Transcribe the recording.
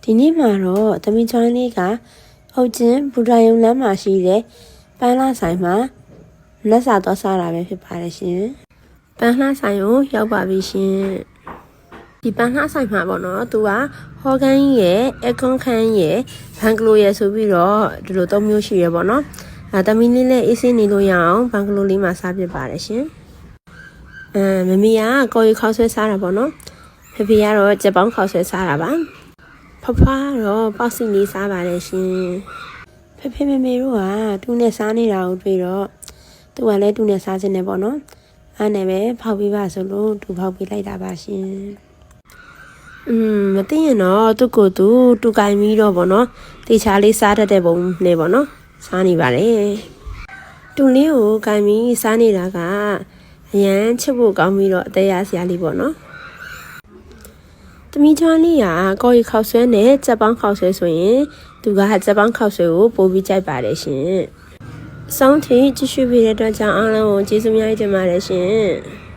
ဒီနေ့မှာတော့သမီးချွန်းလေးကအုတ်ကျင်းဘူဒရာယုံလမ်းမှာရှိတဲ့ပန်းလှဆိုင်မှာလက်စာတော့စားတာပဲဖြစ်ပါတယ်ရှင်ပန်းလှဆိုင်ကိုရောက်ပါပြီရှင်ဒီပန်းလှဆိုင်မှာပေါ့နော်သူကဟော်ကန်ရဲ့အကွန်ခန်းရဲ့ဘန်ဂလိုရဲ့ဆိုပြီးတော့ဒီလို၃မျိုးရှိရပေါ့နော်သမီးလေးလည်းအေးစင်းနေလို့ရအောင်ဘန်ဂလိုလေးမှာစားပြပါတယ်ရှင်မမီကကော်ရီခေါက်ဆွဲစားတာပေါ့နော်ဖေဖေကတော့ကြက်ပေါင်းခေါက်ဆွဲစားတာပါဖဖတော့ပေါက်စီလေးစားပါတယ်ရှင်ဖေဖေမေမေတို့ကတူနဲ့စားနေတာကိုတွေ့တော့သူကလည်းတူနဲ့စားခြင်းနဲ့ပေါ့နော်အားနဲ့ပဲဖောက်ပေးပါဆိုလို့တူဖောက်ပေးလိုက်တာပါရှင်မသိရင်တော့သူ့ကိုယ်တူကင်ပြီးတော့ပေါ့နော်တေချာလေးစားတတ်တဲ့ပုံနဲ့ပေါ့နော်စားနေပါတယ်တူလေးကိုကင်ပြီးစားနေတာကအရန်ချစ်ဖို့ကောင်းပြီးတော့အသေးရစရာလေးပေါ့နော်သမီးချွန်းလေးကကော်ရီခေါက်ဆွဲနဲ့ကြက်ပေါင်းခေါက်ဆွဲဆိုရင်သူကကြက်ပေါင်းခေါက်ဆွဲကိုပို့ပြီးကြိုက်ပါတယ်ရှင်။စောင်းထိကြည့်ရှုပေးတဲ့အတွက်ကြောင့်အားလုံးကိုကျေးဇူးများတင်ပါတယ်ရှင်။